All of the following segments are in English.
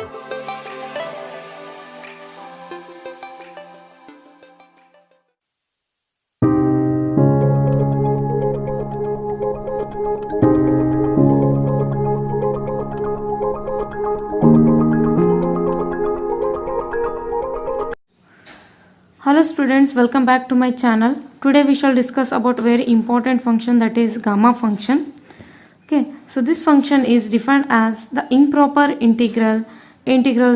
Hello students, welcome back to my channel. Today we shall discuss about very important function, that is gamma function. Okay, so this function is defined as the improper integral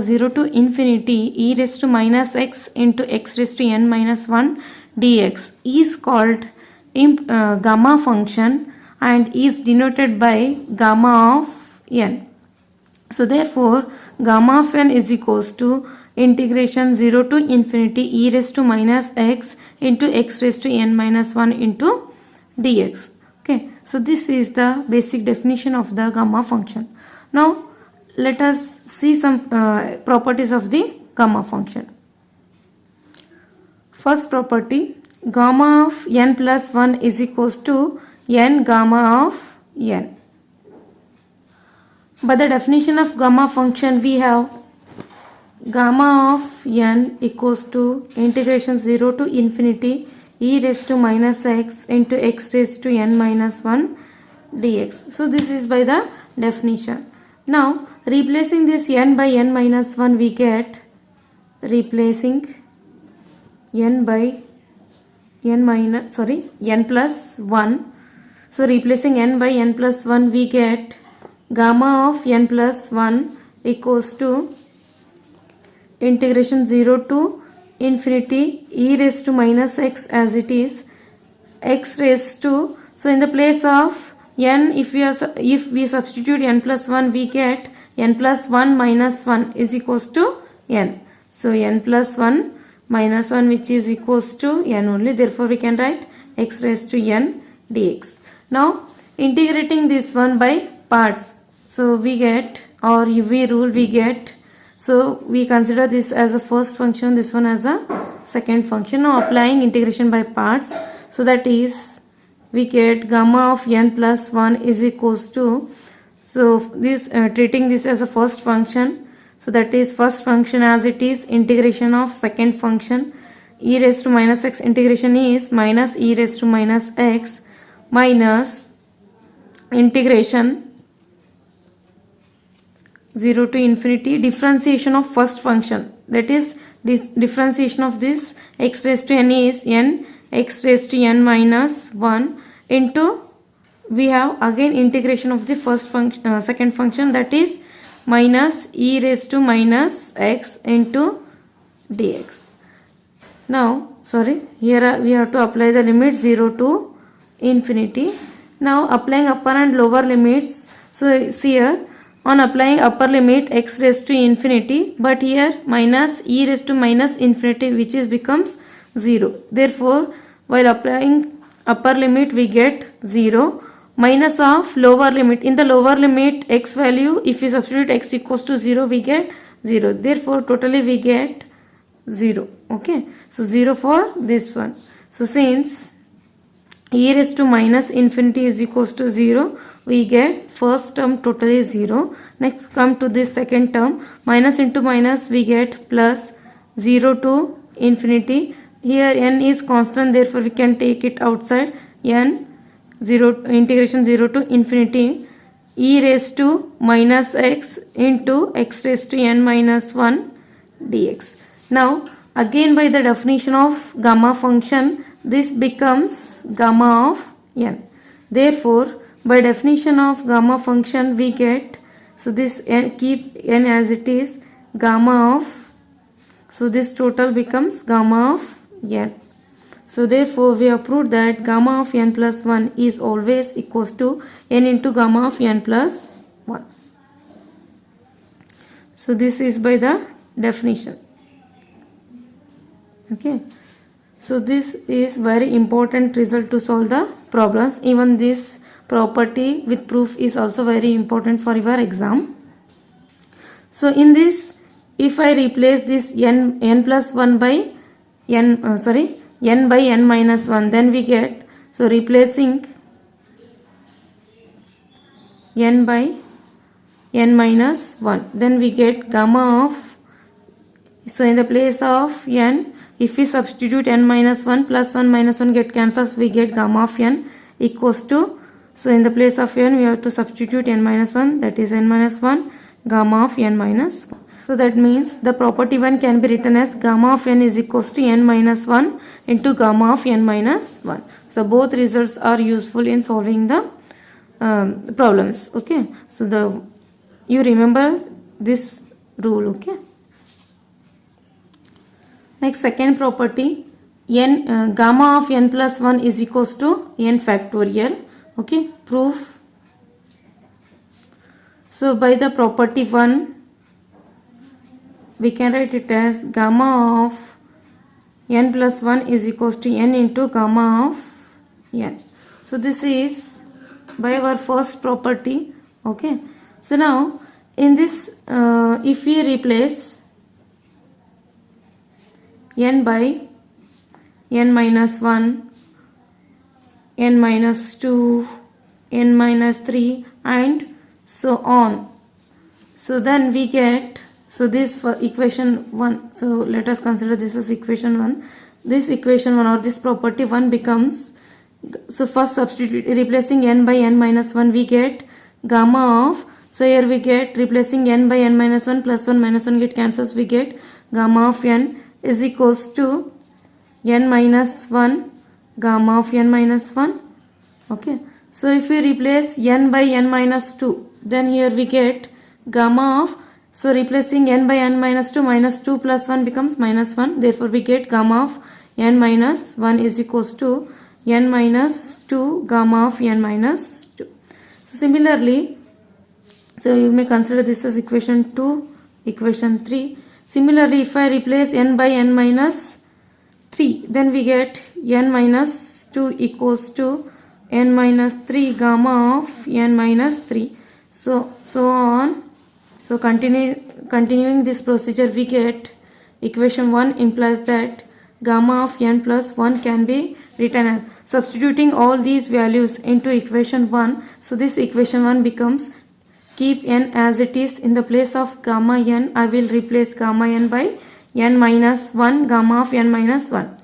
0 to infinity e raised to minus x into x raised to n minus 1 dx is called gamma function and is denoted by gamma of n. So therefore gamma of n is equals to integration 0 to infinity e raised to minus x into x raised to n minus 1 into dx. Okay, so this is the basic definition of the gamma function. Now let us see some properties of the gamma function. First property, gamma of n plus 1 is equals to n gamma of n. By the definition of gamma function, we have gamma of n equals to integration 0 to infinity e raised to minus x into x raised to n minus 1 dx. So this is by the definition. Now replacing this n by n minus 1, we get replacing n by n plus 1. So replacing n by n plus 1, we get gamma of n plus 1 equals to integration 0 to infinity e raised to minus x as it is, x raised to, so in the place of n, if we substitute n plus 1, we get n plus 1 minus 1 is equals to n. So n plus 1 minus 1, which is equals to n only, therefore we can write x raised to n dx. Now integrating this one by parts, so we get, or we rule, we get, so we consider this as a first function, this one as a second function. Now applying integration by parts, so that is we get gamma of n plus 1 is equals to, so this treating this as a first function, so that is first function as it is, integration of second function e raised to minus x, integration is minus e raised to minus x minus integration 0 to infinity differentiation of first function, that is this differentiation of this x raised to n is n x raised to n minus 1 into, we have again integration of the first function second function, that is minus e raised to minus x into dx. Now here we have to apply the limit 0 to infinity. Now applying upper and lower limits, so see here, on applying upper limit x raised to infinity, but here minus e raised to minus infinity, which is becomes 0. Therefore while applying upper limit we get 0 minus of lower limit. In the lower limit x value, if we substitute x equals to 0, we get 0. Therefore totally we get 0. Okay, so 0 for this one. So since e raised to minus infinity is equals to 0, we get first term totally 0. Next come to this second term, minus into minus we get plus 0 to infinity. Here n is constant, therefore we can take it outside, n 0 integration 0 to infinity e raised to minus x into x raised to n minus 1 dx. Now again by the definition of gamma function, this becomes gamma of n. Therefore by definition of gamma function we get, so this n, keep n as it is, gamma of, so this total becomes gamma of n. So therefore we have proved that gamma of n plus 1 is always equals to n into gamma of n plus 1. So this is by the definition. Okay, so this is very important result to solve the problems. Even this property with proof is also very important for your exam. So in this, if I replace this n plus 1 by n by n minus 1, then we get, so replacing n by n minus 1. Then we get gamma of, so in the place of n, if we substitute n minus 1 plus 1 minus 1 get cancels, we get gamma of n equals to, so in the place of n we have to substitute n minus 1, that is n minus 1 gamma of n minus 1. So that means the property 1 can be written as gamma of n is equals to n minus 1 into gamma of n minus 1. So both results are useful in solving the problems. Okay, so you remember this rule. Okay, next second property, n gamma of n plus 1 is equals to n factorial. Okay, proof. So by the property 1 we can write it as gamma of n plus 1 is equals to n into gamma of n. So this is by our first property. Okay, so now in this if we replace n by n minus 1, n minus 2, n minus 3 and so on, so then we get, so this for equation 1, so let us consider this as equation 1. This equation 1 or this property 1 becomes, so first substitute replacing n by n minus 1 we get gamma of, so here we get replacing n by n minus 1 plus 1 minus 1 get cancels, we get gamma of n is equals to n minus 1 gamma of n minus 1. Okay, so if we replace n by n minus 2, then here we get gamma of, so replacing n by n minus 2, minus 2 plus 1 becomes minus 1, therefore we get gamma of n minus 1 is equals to n minus 2 gamma of n minus 2. So similarly, so you may consider this as equation 2, equation 3. Similarly, if I replace n by n minus 3, then we get n minus 2 equals to n minus 3 gamma of n minus 3. So on. So continuing this procedure, we get equation 1 implies that gamma of n plus 1 can be written as, substituting all these values into equation 1. So this equation 1 becomes, keep n as it is, in the place of gamma n I will replace gamma n by n minus 1 gamma of n minus 1,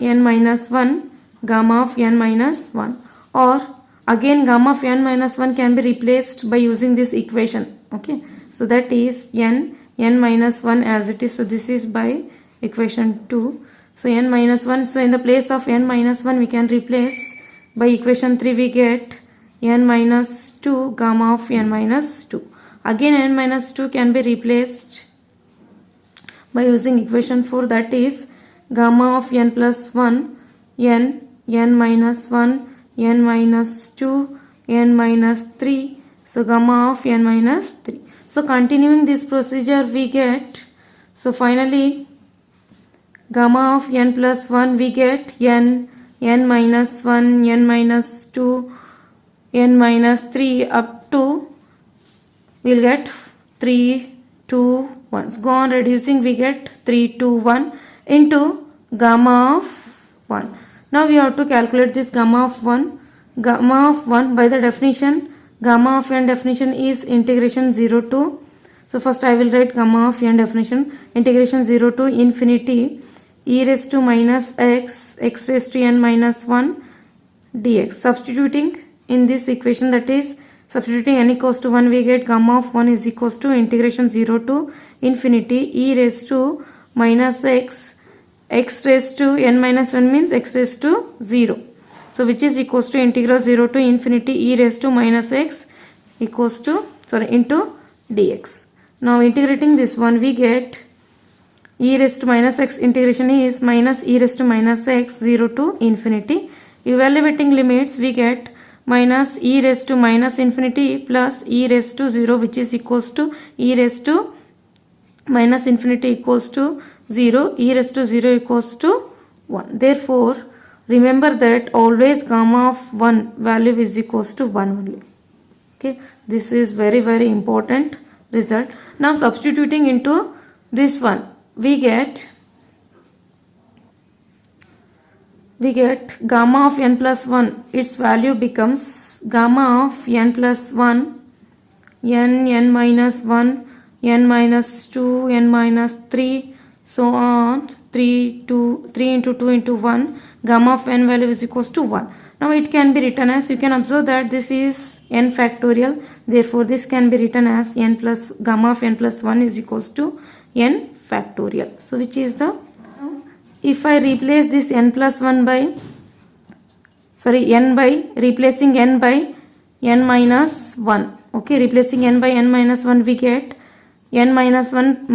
n minus 1 gamma of n minus 1, or again gamma of n minus 1 can be replaced by using this equation. Okay, so that is n minus 1 as it is, so this is by equation 2. So n minus 1, so in the place of n minus 1 we can replace by equation 3, we get n minus 2 gamma of n minus 2. Again n minus 2 can be replaced by using equation 4, that is gamma of n plus 1 n minus 1 n minus 2 n minus 3, so gamma of n minus 3. So continuing this procedure we get, so finally gamma of n plus 1 we get n minus 1 n minus 2 n minus 3 up to, we'll get 3 2 1, go on reducing, we get 3 2 1 into gamma of 1. Now we have to calculate this gamma of 1. Gamma of 1 by the definition, gamma of n definition is integration 0 to, so first I will write gamma of n definition, integration 0 to infinity e raised to minus x raised to n minus 1 dx. Substituting in this equation, that is substituting n equals to 1, we get gamma of 1 is equals to integration 0 to infinity e raised to minus x raised to n minus 1 means x raised to 0, so which is equals to integral 0 to infinity e raised to minus x equals to, into dx. Now integrating this one, we get e raised to minus x, integration is minus e raised to minus x 0 to infinity. Evaluating limits, we get minus e raised to minus infinity plus e raised to 0, which is equals to e raised to minus infinity equals to 0, e raised to 0 equals to 1. Therefore, remember that always gamma of 1 value is equals to 1 only. Okay, this is very very important result. Now substituting into this one, we get gamma of n plus 1, its value becomes gamma of n plus 1 n minus 1, n minus 2, n minus 3, so on, 3 into 2 into 1, gamma of n value is equals to 1. Now it can be written as, you can observe that this is n factorial, therefore this can be written as n plus gamma of n plus 1 is equals to n factorial. So which is the, if I replace this n plus 1 by, n by, replacing n by n minus 1, okay, replacing n by n minus 1, we get n minus 1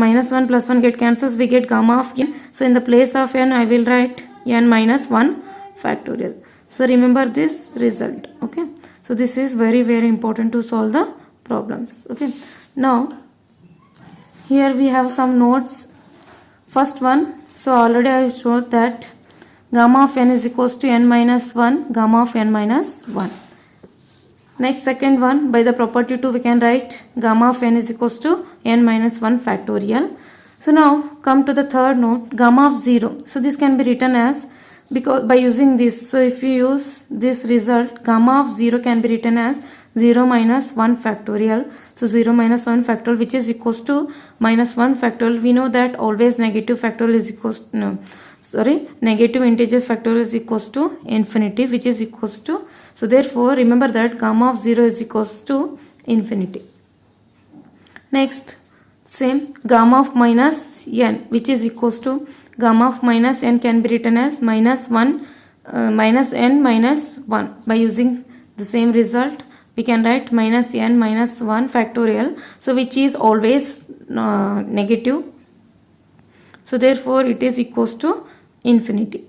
plus 1 get cancels, we get gamma of n. So in the place of n I will write n minus 1 factorial. So remember this result, okay. So this is very important to solve the problems, okay. Now here we have some notes. First one, so already I showed that gamma of n is equals to n minus 1, gamma of n minus 1. Next, second one, by the property 2 we can write gamma of n is equals to n minus 1 factorial. So now come to the third note, gamma of 0. So this can be written as, because by using this, so if you use this result, gamma of 0 can be written as 0 minus 1 factorial. So 0 minus 1 factorial, which is equals to minus 1 factorial. We know that always negative factorial is equals to, negative integer factorial is equals to infinity, which is equals to, so therefore remember that gamma of 0 is equals to infinity. Next, same, gamma of minus n, which is equals to, gamma of minus n can be written as minus 1 minus n minus 1. By using the same result, we can write minus n minus 1 factorial, so which is always negative, so therefore it is equals to infinity.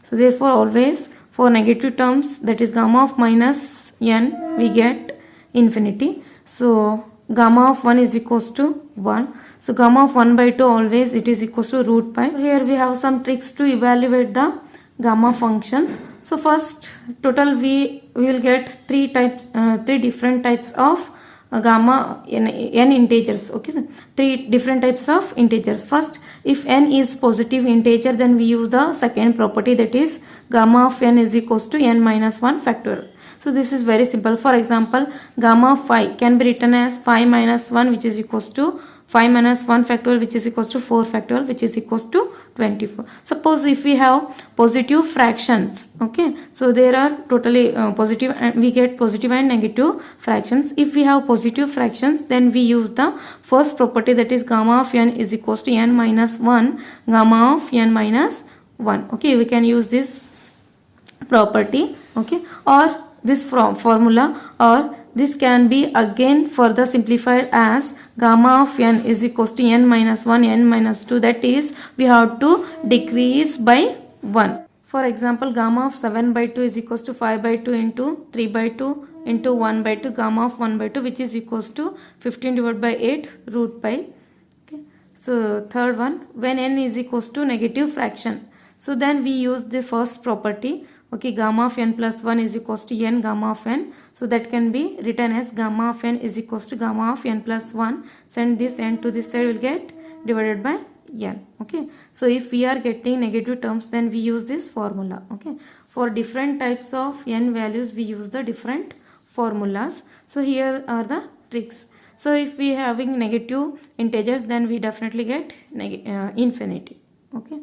So therefore always for negative terms, that is gamma of minus n, we get infinity. So gamma of 1 is equals to 1. So gamma of 1 by 2 always it is equals to root pi. Here we have some tricks to evaluate the gamma functions. So first, total we will get three different types of gamma n integers, okay. So 3 different types of integers. First, if n is positive integer, then we use the second property, that is gamma of n is equals to n minus 1 factorial. So this is very simple. For example, gamma of 5 can be written as 5 minus 1, which is equals to 5 minus 1 factorial, which is equals to 4 factorial, which is equals to 24. Suppose if we have positive fractions, okay, so there are totally positive, and we get positive and negative fractions. If we have positive fractions, then we use the first property, that is gamma of n is equals to n minus 1, gamma of n minus 1, okay. We can use this property, okay, or this formula, or this can be again further simplified as gamma of n is equals to n minus 1, n minus 2, that is we have to decrease by 1. For example, gamma of 7 by 2 is equals to 5 by 2 into 3 by 2 into 1 by 2, gamma of 1 by 2, which is equals to 15 divided by 8 root pi, okay. So third one, when n is equals to negative fraction, so then we use the first property, okay, gamma of n plus 1 is equals to n gamma of n. So that can be written as gamma of n is equals to gamma of n plus 1. Send this n to this side, will get divided by n, okay. So if we are getting negative terms, then we use this formula, okay. For different types of n values, we use the different formulas. So here are the tricks. So if we having negative integers, then we definitely get infinity, okay.